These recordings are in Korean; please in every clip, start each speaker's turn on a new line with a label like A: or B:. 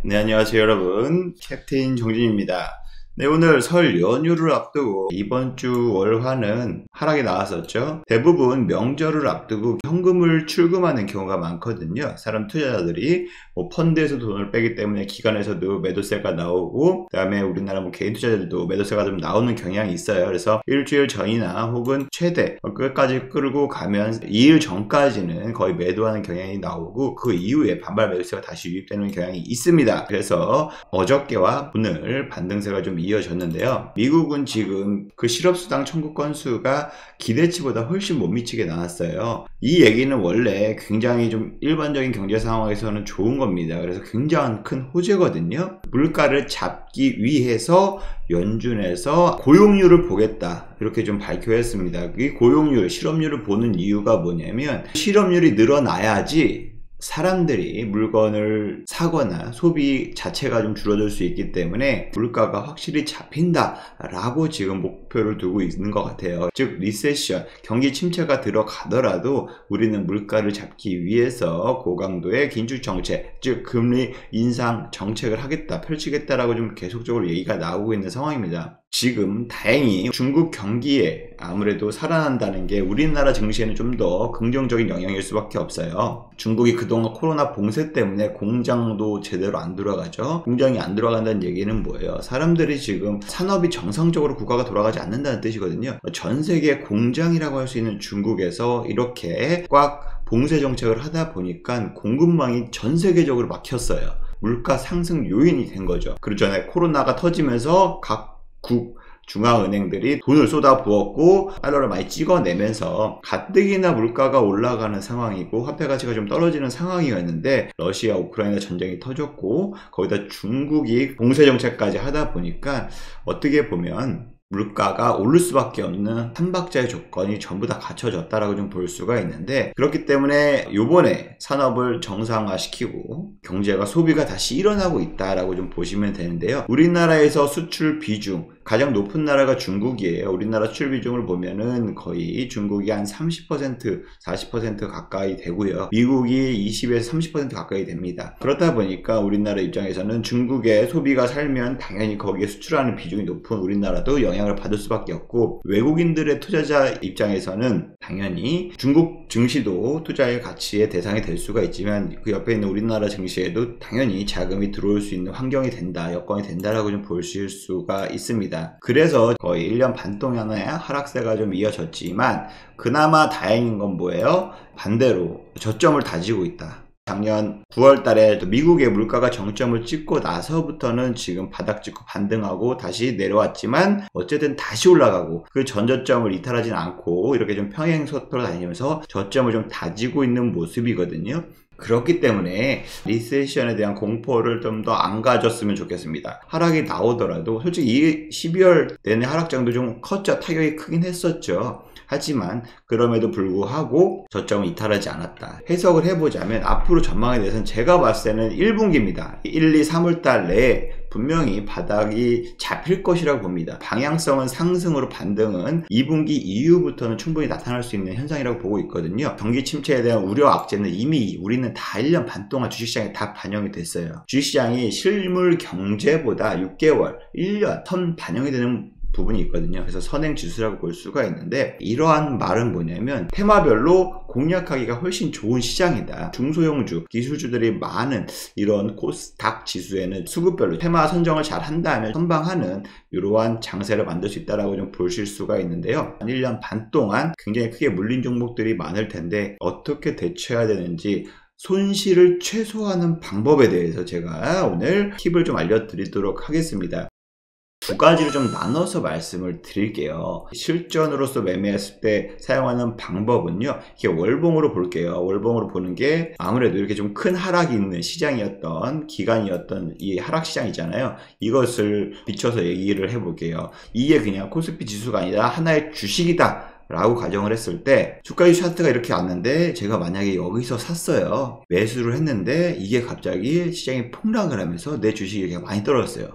A: 네, 안녕하세요 여러분. 캡틴 정진입니다. 네, 오늘 설 연휴를 앞두고 이번 주 월화는 하락이 나왔었죠. 대부분 명절을 앞두고 현금을 출금하는 경우가 많거든요. 사람 투자자들이 펀드에서 돈을 빼기 때문에 기관에서도 매도세가 나오고, 그 다음에 우리나라 개인 투자자들도 매도세가 좀 나오는 경향이 있어요. 그래서 일주일 전이나 혹은 최대 끝까지 끌고 가면 2일 전까지는 거의 매도하는 경향이 나오고, 그 이후에 반발 매도세가 다시 유입되는 경향이 있습니다. 그래서 어저께와 오늘 반등세가 좀 이어졌는데요. 미국은 지금 그 실업수당 청구 건수가 기대치보다 훨씬 못 미치게 나왔어요. 이 얘기는 원래 굉장히 좀 일반적인 경제 상황에서는 좋은 겁니다. 그래서 굉장히 큰 호재거든요. 물가를 잡기 위해서 연준에서 고용률을 보겠다, 이렇게 좀 발표했습니다. 이 고용률, 실업률을 보는 이유가 뭐냐면, 실업률이 늘어나야지 사람들이 물건을 사거나 소비 자체가 좀 줄어들 수 있기 때문에 물가가 확실히 잡힌다라고 지금 목표를 두고 있는 것 같아요. 즉 리세션, 경기 침체가 들어가더라도 우리는 물가를 잡기 위해서 고강도의 긴축 정책, 즉 금리 인상 정책을 하겠다, 펼치겠다라고 좀 계속적으로 얘기가 나오고 있는 상황입니다. 지금 다행히 중국 경기에 아무래도 살아난다는 게 우리나라 증시에는 좀 더 긍정적인 영향일 수밖에 없어요. 중국이 그동안 코로나 봉쇄 때문에 공장도 제대로 안 돌아가죠. 공장이 안 돌아간다는 얘기는 뭐예요? 사람들이 지금 산업이 정상적으로 국가가 돌아가지 않는다는 뜻이거든요. 전 세계 공장이라고 할 수 있는 중국에서 이렇게 꽉 봉쇄 정책을 하다 보니까 공급망이 전 세계적으로 막혔어요. 물가 상승 요인이 된 거죠. 그러잖아요. 코로나가 터지면서 각국 중앙은행들이 돈을 쏟아 부었고 달러를 많이 찍어내면서 가뜩이나 물가가 올라가는 상황이고 화폐 가치가 좀 떨어지는 상황이었는데, 러시아 우크라이나 전쟁이 터졌고 거기다 중국이 봉쇄 정책까지 하다 보니까 어떻게 보면 물가가 오를 수밖에 없는 삼박자의 조건이 전부 다 갖춰졌다라고 좀 볼 수가 있는데, 그렇기 때문에 요번에 산업을 정상화시키고 경제가, 소비가 다시 일어나고 있다라고 좀 보시면 되는데요. 우리나라에서 수출 비중 가장 높은 나라가 중국이에요. 우리나라 수출 비중을 보면은 거의 중국이 한 30%, 40% 가까이 되고요. 미국이 20에서 30% 가까이 됩니다. 그렇다 보니까 우리나라 입장에서는 중국의 소비가 살면 당연히 거기에 수출하는 비중이 높은 우리나라도 영향을 받을 수밖에 없고, 외국인들의 투자자 입장에서는 당연히 중국 증시도 투자의 가치의 대상이 될 수가 있지만, 그 옆에 있는 우리나라 증시에도 당연히 자금이 들어올 수 있는 환경이 된다, 여건이 된다라고 좀 보실 수가 있습니다. 그래서 거의 1년 반 동안의 하락세가 좀 이어졌지만, 그나마 다행인 건 뭐예요? 반대로 저점을 다지고 있다. 작년 9월 달에 미국의 물가가 정점을 찍고 나서부터는 지금 바닥 찍고 반등하고 다시 내려왔지만 어쨌든 다시 올라가고, 그 전저점을 이탈하진 않고 이렇게 좀 평행속도로 다니면서 저점을 좀 다지고 있는 모습이거든요. 그렇기 때문에 리세션에 대한 공포를 좀 더 안 가졌으면 좋겠습니다. 하락이 나오더라도 솔직히 12월 내내 하락장도 좀 컸죠. 타격이 크긴 했었죠. 하지만 그럼에도 불구하고 저점을 이탈하지 않았다. 해석을 해보자면 앞으로 전망에 대해서는 제가 봤을 때는 1분기입니다. 1, 2, 3월 달 내에 분명히 바닥이 잡힐 것이라고 봅니다. 방향성은 상승으로, 반등은 2분기 이후부터는 충분히 나타날 수 있는 현상이라고 보고 있거든요. 경기 침체에 대한 우려 악재는 이미 우리는 다 1년 반 동안 주식시장에 다 반영이 됐어요. 주식시장이 실물 경제보다 6개월, 1년 선 반영이 되는 부분이 있거든요. 그래서 선행지수라고 볼 수가 있는데, 이러한 말은 뭐냐면 테마별로 공략하기가 훨씬 좋은 시장이다. 중소형주, 기술주들이 많은 이런 코스닥 지수에는 수급별로 테마 선정을 잘 한다면 선방하는 이러한 장세를 만들 수 있다라고 좀 보실 수가 있는데요. 1년 반 동안 굉장히 크게 물린 종목들이 많을 텐데 어떻게 대처해야 되는지, 손실을 최소화하는 방법에 대해서 제가 오늘 팁을 좀 알려드리도록 하겠습니다. 두 가지로 좀 나눠서 말씀을 드릴게요. 실전으로서 매매했을 때 사용하는 방법은요, 이렇게 월봉으로 볼게요. 월봉으로 보는 게 아무래도 이렇게 좀 큰 하락이 있는 시장이었던, 기간이었던 이 하락 시장이잖아요. 이것을 비춰서 얘기를 해볼게요. 이게 그냥 코스피 지수가 아니라 하나의 주식이다 라고 가정을 했을 때 주가지 차트가 이렇게 왔는데 제가 만약에 여기서 샀어요. 매수를 했는데 이게 갑자기 시장이 폭락을 하면서 내 주식이 이렇게 많이 떨어졌어요.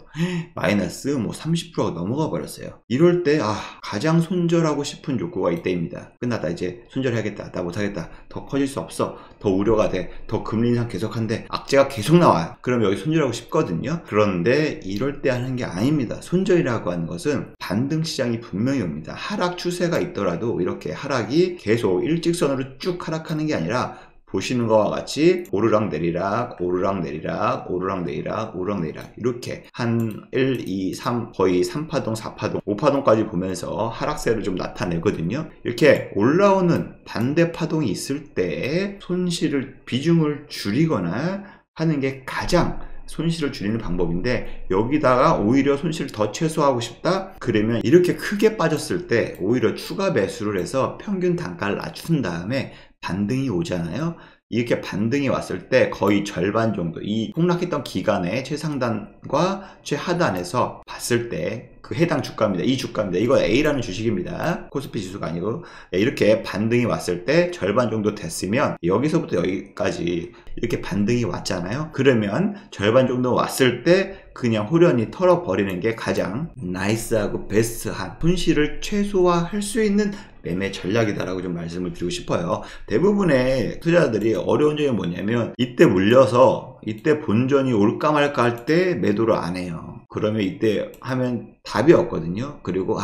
A: 마이너스 뭐 30%가 넘어가 버렸어요. 이럴 때 가장 손절하고 싶은 욕구가 이때입니다. 끝났다. 이제 손절해야겠다. 나 못하겠다. 더 커질 수 없어. 더 우려가 돼. 더 금리 인상 계속한데 악재가 계속 나와요. 그럼 여기 손절하고 싶거든요. 그런데 이럴 때 하는 게 아닙니다. 손절이라고 하는 것은 반등 시장이 분명히 옵니다. 하락 추세가 있더라도 이렇게 하락이 계속 일직선으로 쭉 하락하는 게 아니라 보시는 것과 같이 오르락 내리락 오르락 내리락 오르락 내리락 오르락 내리락 이렇게 한 1, 2, 3 거의 3파동 4파동 5파동까지 보면서 하락세를 좀 나타내거든요. 이렇게 올라오는 반대 파동이 있을 때 손실을 비중을 줄이거나 하는 게 가장 손실을 줄이는 방법인데, 여기다가 오히려 손실을 더 최소화하고 싶다? 그러면 이렇게 크게 빠졌을 때 오히려 추가 매수를 해서 평균 단가를 낮춘 다음에 반등이 오잖아요. 이렇게 반등이 왔을 때 거의 절반 정도, 이 폭락했던 기간의 최상단과 최하단에서 봤을 때 그 해당 주가입니다. 이 주가입니다. 이거 A라는 주식입니다. 코스피 지수가 아니고. 이렇게 반등이 왔을 때 절반 정도 됐으면 여기서부터 여기까지 이렇게 반등이 왔잖아요. 그러면 절반 정도 왔을 때 그냥 호련히 털어버리는 게 가장 나이스하고 베스트한 손실을 최소화할 수 있는 매매 전략이다라고 좀 말씀을 드리고 싶어요. 대부분의 투자자들이 어려운 점이 뭐냐면 이때 물려서 이때 본전이 올까 말까 할 때 매도를 안 해요. 그러면 이때 하면 답이 없거든요. 그리고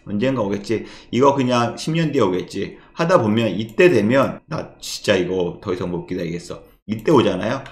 A: 언젠가 오겠지. 이거 그냥 10년 뒤에 오겠지. 하다 보면 이때 되면 나 진짜 이거 더 이상 못 기다리겠어. 이때 오잖아요.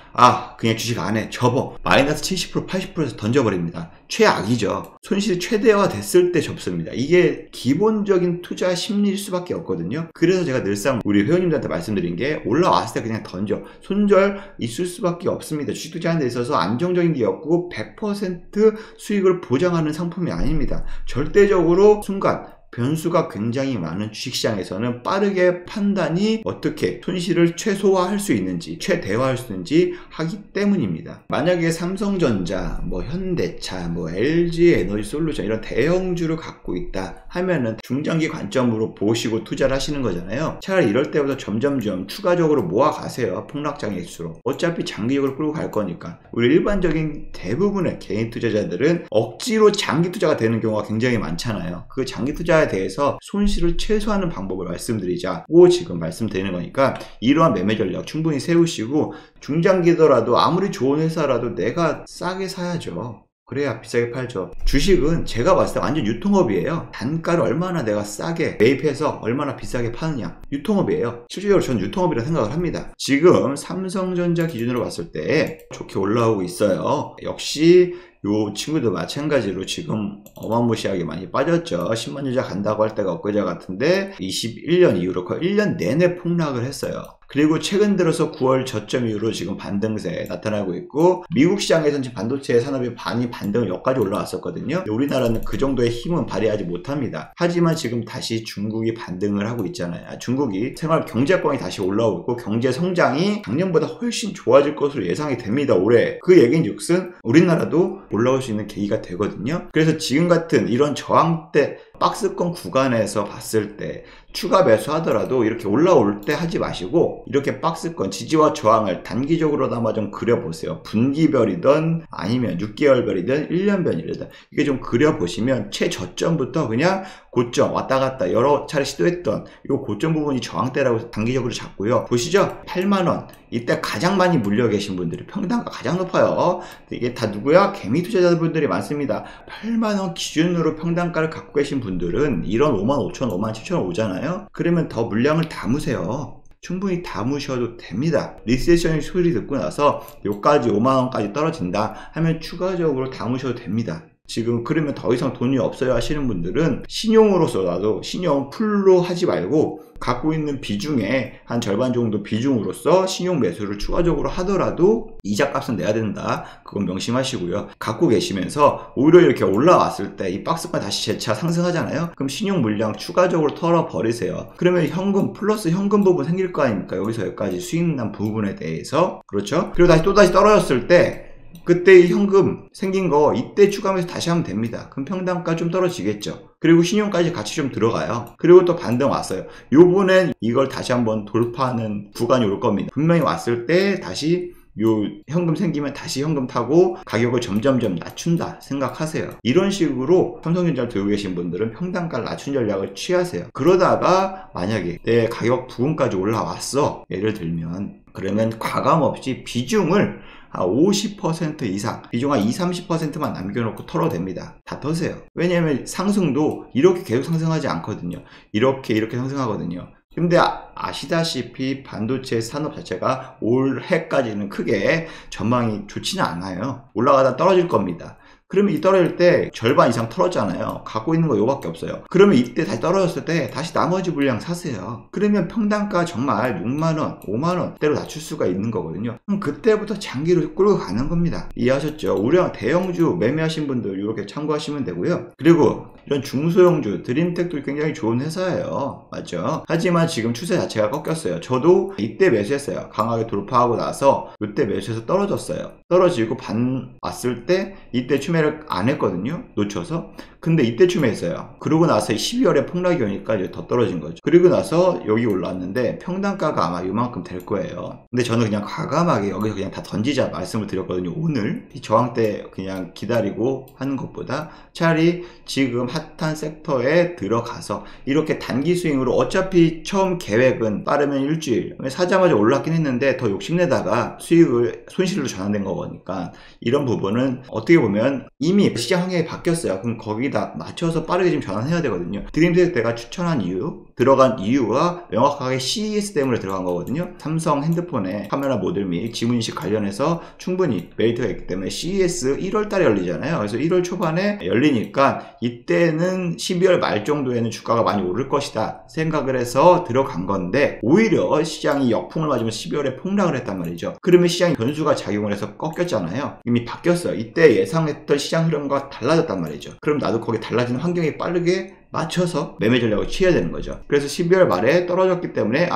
A: 그냥 주식 안 해. 접어. 마이너스 70%, 80%에서 던져버립니다. 최악이죠. 손실이 최대화 됐을 때 접습니다. 이게 기본적인 투자 심리일 수밖에 없거든요. 그래서 제가 늘상 우리 회원님들한테 말씀드린 게 올라왔을 때 그냥 던져. 손절 있을 수밖에 없습니다. 주식 투자하는 데 있어서 안정적인 게 없고 100% 수익을 보장하는 상품이 아닙니다. 절대적으로 순간 변수가 굉장히 많은 주식시장에서는 빠르게 판단이 어떻게 손실을 최소화할 수 있는지 최대화할 수 있는지 하기 때문입니다. 만약에 삼성전자, 현대차, LG에너지솔루션 이런 대형주를 갖고 있다 하면은 중장기 관점으로 보시고 투자를 하시는 거잖아요. 차라리 이럴 때보다 점점점 추가적으로 모아가세요. 폭락장일수록. 어차피 장기적으로 끌고 갈 거니까. 우리 일반적인 대부분의 개인 투자자들은 억지로 장기 투자가 되는 경우가 굉장히 많잖아요. 그 장기 투자에 대해서 손실을 최소화하는 방법을 말씀드리자고 지금 말씀드리는 거니까 이러한 매매 전략 충분히 세우시고, 중장기더라도 아무리 좋은 회사라도 내가 싸게 사야죠. 그래야 비싸게 팔죠. 주식은 제가 봤을 때 완전 유통업이에요. 단가를 얼마나 내가 싸게 매입해서 얼마나 비싸게 파느냐, 유통업이에요. 실질적으로 저는 유통업이라 생각을 합니다. 지금 삼성전자 기준으로 봤을 때 좋게 올라오고 있어요. 역시 요 친구도 마찬가지로 지금 어마무시하게 많이 빠졌죠. 10만 유자 간다고 할 때가 엊그제 같은데 21년 이후로 거의 1년 내내 폭락을 했어요. 그리고 최근 들어서 9월 저점 이후로 지금 반등세 나타나고 있고, 미국 시장에서는 지금 반도체 산업이 많이 반등을 여기까지 올라왔었거든요. 우리나라는 그 정도의 힘은 발휘하지 못합니다. 하지만 지금 다시 중국이 반등을 하고 있잖아요. 중국이 생활 경제권이 다시 올라오고 있고 경제 성장이 작년보다 훨씬 좋아질 것으로 예상이 됩니다. 올해. 그 얘기인즉슨 우리나라도 올라올 수 있는 계기가 되거든요. 그래서 지금 같은 이런 저항대 박스권 구간에서 봤을 때 추가 매수하더라도 이렇게 올라올 때 하지 마시고 이렇게 박스권 지지와 저항을 단기적으로나마 좀 그려보세요. 분기별이든 아니면 6개월별이든 1년별이든 이게 좀 그려보시면 최저점부터 그냥 고점 왔다 갔다 여러 차례 시도했던 이 고점 부분이 저항대라고 단기적으로 잡고요. 보시죠. 8만원. 이때 가장 많이 물려 계신 분들이 평단가 가장 높아요. 이게 다 누구야? 개미 투자자분들이 많습니다. 8만원 기준으로 평단가를 갖고 계신 분들은 이런 5만 5천, 5만 7천 원 오잖아요. 그러면 더 물량을 담으세요. 충분히 담으셔도 됩니다. 리세션의 소리 듣고 나서 요까지 5만원까지 떨어진다 하면 추가적으로 담으셔도 됩니다. 지금 그러면 더 이상 돈이 없어요 하시는 분들은 신용으로서라도 신용 풀로 하지 말고 갖고 있는 비중의 한 절반 정도 비중으로서 신용 매수를 추가적으로 하더라도 이자 값은 내야 된다. 그건 명심하시고요. 갖고 계시면서 오히려 이렇게 올라왔을 때 이 박스권 다시 재차 상승하잖아요. 그럼 신용 물량 추가적으로 털어버리세요. 그러면 현금 플러스 현금 부분 생길 거 아닙니까? 여기서 여기까지 수익 난 부분에 대해서. 그렇죠? 그리고 다시 또다시 떨어졌을 때 그때 현금 생긴 거 이때 추가하면서 다시 하면 됩니다. 그럼 평단가 좀 떨어지겠죠. 그리고 신용까지 같이 좀 들어가요. 그리고 또 반등 왔어요. 요번엔 이걸 다시 한번 돌파하는 구간이 올 겁니다. 분명히 왔을 때 다시 요 현금 생기면 다시 현금 타고 가격을 점점점 낮춘다 생각하세요. 이런 식으로 삼성전자를 들고 계신 분들은 평단가를 낮춘 전략을 취하세요. 그러다가 만약에 내 가격 부근까지 올라왔어, 예를 들면, 그러면 과감없이 비중을 50% 이상, 비중 한 20-30%만 남겨놓고 털어도 됩니다. 다 터세요. 왜냐하면 상승도 이렇게 계속 상승하지 않거든요. 이렇게 상승하거든요. 근데 아시다시피 반도체 산업 자체가 올해까지는 크게 전망이 좋지는 않아요. 올라가다 떨어질 겁니다. 그러면 이 떨어질 때 절반 이상 털었잖아요. 갖고 있는 거 요밖에 없어요. 그러면 이때 다시 떨어졌을 때 다시 나머지 물량 사세요. 그러면 평단가 정말 6만원, 5만원대로 낮출 수가 있는 거거든요. 그럼 그때부터 장기로 끌고 가는 겁니다. 이해하셨죠? 우량 대형주 매매하신 분들 이렇게 참고하시면 되고요. 그리고 이런 중소형주, 드림텍도 굉장히 좋은 회사예요. 맞죠? 하지만 지금 추세 자체가 꺾였어요. 저도 이때 매수했어요. 강하게 돌파하고 나서 이때 매수해서 떨어졌어요. 떨어지고 반 왔을 때 이때 추매를 안 했거든요. 놓쳐서. 근데 이때 추매했어요. 그러고 나서 12월에 폭락이 오니까 이제 더 떨어진 거죠. 그리고 나서 여기 올라왔는데 평단가가 아마 이만큼 될 거예요. 근데 저는 그냥 과감하게 여기서 그냥 다 던지자 말씀을 드렸거든요. 오늘 이 저항 때 그냥 기다리고 하는 것보다 차라리 지금 핫한 섹터에 들어가서 이렇게 단기 스윙으로, 어차피 처음 계획은 빠르면 일주일, 사자마자 올랐긴 했는데 더 욕심내다가 수익을 손실로 전환된 거니까 이런 부분은 어떻게 보면 이미 시장 환경이 바뀌었어요. 그럼 거기다 맞춰서 빠르게 좀 전환해야 되거든요. 드림텍 내가 추천한 이유, 들어간 이유가 명확하게 CES 때문에 들어간 거거든요. 삼성 핸드폰의 카메라 모듈 및 지문인식 관련해서 충분히 메리트가 있기 때문에 CES 1월 달에 열리잖아요. 그래서 1월 초반에 열리니까 이때는 12월 말 정도에는 주가가 많이 오를 것이다 생각을 해서 들어간 건데, 오히려 시장이 역풍을 맞으면 12월에 폭락을 했단 말이죠. 그러면 시장이 변수가 작용을 해서 꺾였잖아요. 이미 바뀌었어요. 이때 예상했던 시장 흐름과 달라졌단 말이죠. 그럼 나도 거기 달라지는 환경에 빠르게 맞춰서 매매 전략을 취해야 되는 거죠. 그래서 12월 말에 떨어졌기 때문에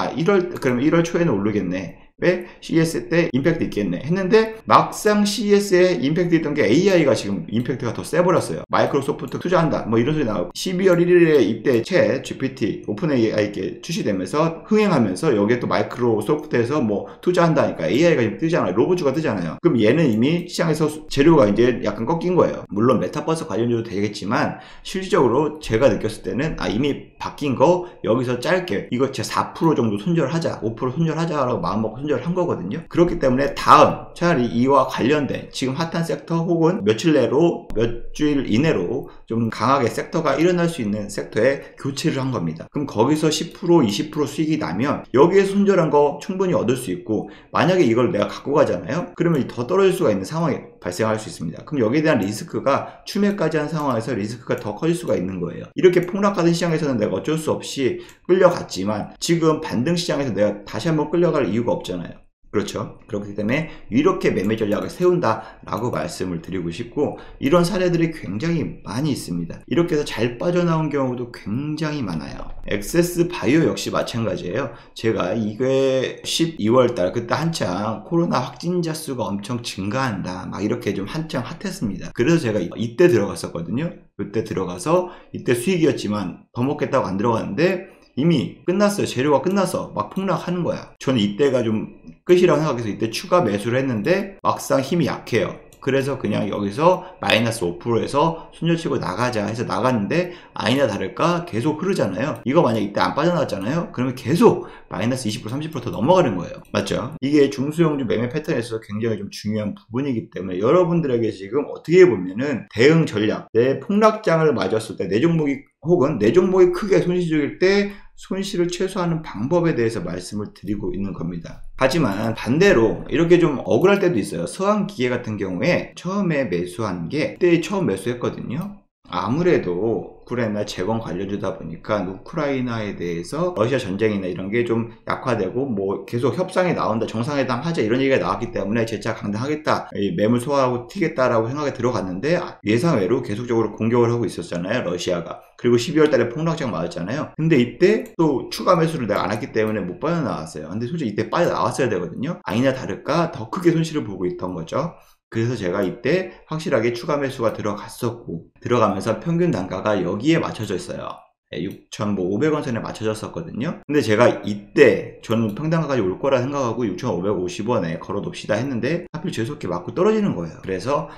A: 그러면 1월 초에는 오르겠네, 왜 CES 때 임팩트 있겠네 했는데, 막상 CES에 임팩트 있던 게 AI가 지금 임팩트가 더 세버렸어요. 마이크로소프트 투자한다 뭐 이런 소리 나오고, 12월 1일에 이때 챗 GPT 오픈 AI께 출시되면서 흥행하면서 여기에 또 마이크로소프트에서 뭐 투자한다니까 AI가 지금 뜨잖아요. 로봇주가 뜨잖아요. 그럼 얘는 이미 시장에서 재료가 이제 약간 꺾인 거예요. 물론 메타버스 관련주도 되겠지만 실질적으로 제가 느꼈을 때는 이미 바뀐 거 여기서 짧게 이거 제 4% 정도 손절하자, 5% 손절하자라고 마음먹고 한 거거든요. 그렇기 때문에 다음 차라리 이와 관련된 지금 핫한 섹터, 혹은 며칠 내로, 몇 주일 이내로 좀 강하게 섹터가 일어날 수 있는 섹터에 교체를 한 겁니다. 그럼 거기서 10% 20% 수익이 나면 여기에서 손절한 거 충분히 얻을 수 있고, 만약에 이걸 내가 갖고 가잖아요. 그러면 더 떨어질 수가 있는 상황이 발생할 수 있습니다. 그럼 여기에 대한 리스크가, 추매까지 한 상황에서 리스크가 더 커질 수가 있는 거예요. 이렇게 폭락하던 시장에서는 내가 어쩔 수 없이 끌려갔지만 지금 반등 시장에서 내가 다시 한번 끌려갈 이유가 없잖아요. 그렇죠? 그렇기 때문에 이렇게 매매 전략을 세운다라고 말씀을 드리고 싶고, 이런 사례들이 굉장히 많이 있습니다. 이렇게 해서 잘 빠져나온 경우도 굉장히 많아요. 엑세스 바이오 역시 마찬가지예요. 제가 이게 12월달 그때 한창 코로나 확진자 수가 엄청 증가한다 막 이렇게 좀 한창 핫했습니다. 그래서 제가 이때 들어갔었거든요. 그때 들어가서 이때 수익이었지만 더 먹겠다고 안 들어갔는데 이미 끝났어요. 재료가 끝나서 막 폭락하는 거야. 저는 이때가 좀 끝이라고 생각해서 이때 추가 매수를 했는데 막상 힘이 약해요. 그래서 그냥 여기서 마이너스 5%에서 손절치고 나가자 해서 나갔는데, 아니나 다를까 계속 흐르잖아요. 이거 만약 이때 안 빠져나왔잖아요. 그러면 계속 마이너스 20% 30% 더 넘어가는 거예요. 맞죠? 이게 중소형주 매매 패턴에서 굉장히 좀 중요한 부분이기 때문에 여러분들에게 지금 어떻게 보면은 대응 전략, 내 폭락장을 맞았을 때 내 종목이, 혹은 내 종목이 크게 손실적일 때 손실을 최소화하는 방법에 대해서 말씀을 드리고 있는 겁니다. 하지만 반대로 이렇게 좀 억울할 때도 있어요. 서한기계 같은 경우에 처음에 매수한 게 그때 처음 매수했거든요. 아무래도 우크라이나 재건 관련주다 보니까 우크라이나에 대해서 러시아 전쟁이나 이런 게 좀 약화되고 뭐 계속 협상이 나온다, 정상회담 하자 이런 얘기가 나왔기 때문에 재차 강등하겠다, 매물 소화하고 튀겠다라고 생각에 들어갔는데 예상외로 계속적으로 공격을 하고 있었잖아요, 러시아가. 그리고 12월 달에 폭락장 맞았잖아요. 근데 이때 또 추가 매수를 내가 안 했기 때문에 못 빠져나왔어요. 근데 솔직히 이때 빠져나왔어야 되거든요. 아니나 다를까 더 크게 손실을 보고 있던 거죠. 그래서 제가 이때 확실하게 추가 매수가 들어갔었고, 들어가면서 평균 단가가 여기에 맞춰져 있어요. 6,500원 선에 맞춰졌었거든요. 근데 제가 이때 저는 평단가까지 올 거라 생각하고 6,550원에 걸어둡시다 했는데 하필 재수없게 맞고 떨어지는 거예요. 그래서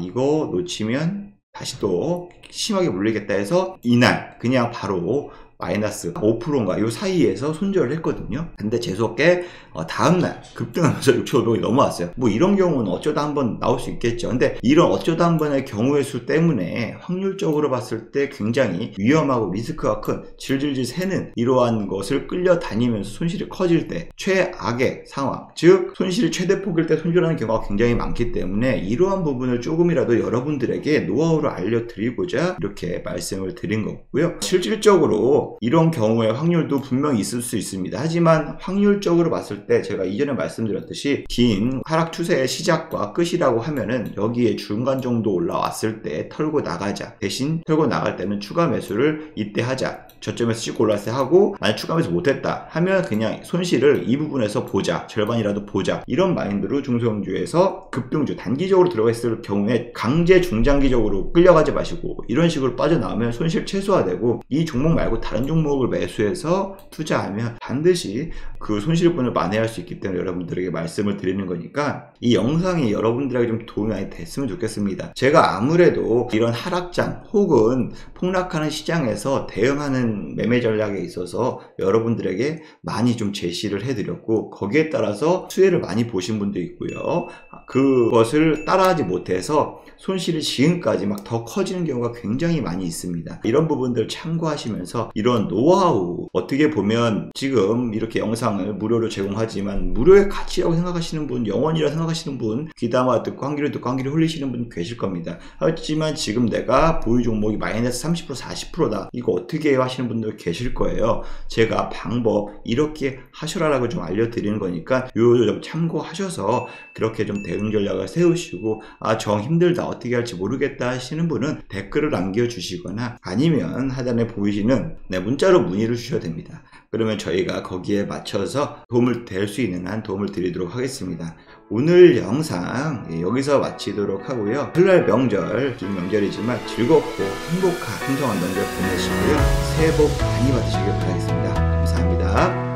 A: 이거 놓치면 다시 또 심하게 물리겠다 해서 이날 그냥 바로 마이너스 5%인가 요 사이에서 손절을 했거든요. 근데 재수없게 다음날 급등하면서 6,500원이 넘어왔어요. 뭐 이런 경우는 어쩌다 한번 나올 수 있겠죠. 근데 이런 어쩌다 한 번의 경우의 수 때문에 확률적으로 봤을 때 굉장히 위험하고 리스크가 큰 질질질 새는 이러한 것을 끌려다니면서 손실이 커질 때 최악의 상황, 즉 손실이 최대폭일 때 손절하는 경우가 굉장히 많기 때문에 이러한 부분을 조금이라도 여러분들에게 노하우를 알려드리고자 이렇게 말씀을 드린 거고요. 실질적으로 이런 경우의 확률도 분명히 있을 수 있습니다. 하지만 확률적으로 봤을 때 제가 이전에 말씀드렸듯이 긴 하락 추세의 시작과 끝이라고 하면은 여기에 중간 정도 올라왔을 때 털고 나가자. 대신 털고 나갈 때는 추가 매수를 이때 하자. 저점에서 찍고 올랐을 때 하고, 만약 추가 매수 못했다 하면 그냥 손실을 이 부분에서 보자. 절반이라도 보자. 이런 마인드로 중소형주에서 급등주 단기적으로 들어가 있을 경우에 강제 중장기적으로 끌려가지 마시고 이런 식으로 빠져나오면 손실 최소화되고, 이 종목 말고 다른 종목을 매수해서 투자하면 반드시 그 손실분을 만회할 수 있기 때문에 여러분들에게 말씀을 드리는 거니까 이 영상이 여러분들에게 좀 도움이 많이 됐으면 좋겠습니다. 제가 아무래도 이런 하락장 혹은 폭락하는 시장에서 대응하는 매매 전략에 있어서 여러분들에게 많이 좀 제시를 해드렸고, 거기에 따라서 수혜를 많이 보신 분도 있고요. 그것을 따라하지 못해서 손실이 지금까지 막 더 커지는 경우가 굉장히 많이 있습니다. 이런 부분들 참고하시면서 이런 노하우, 어떻게 보면 지금 이렇게 영상을 무료로 제공하지만 무료의 가치라고 생각하시는 분, 영원이라 생각하시는 분, 귀담아 듣고 한 귀로 듣고 한 귀로 흘리시는 분 계실 겁니다. 하지만 지금 내가 보유 종목이 마이너스 30% 40%다 이거 어떻게 해요 하시는 분들 계실 거예요. 제가 방법 이렇게 하셔라라고 좀 알려드리는 거니까 요거 좀 참고하셔서 그렇게 좀 대응 전략을 세우시고, 정 힘들다 어떻게 할지 모르겠다 하시는 분은 댓글을 남겨주시거나 아니면 하단에 보이시는 문자로 문의를 주셔야 됩니다. 그러면 저희가 거기에 맞춰서 도움을 될 수 있는 한 도움을 드리도록 하겠습니다. 오늘 영상 여기서 마치도록 하고요. 설날 명절, 지금 명절이지만 즐겁고 행복한 풍성한 명절 보내시고요. 새해 복 많이 받으시길 바라겠습니다. 감사합니다.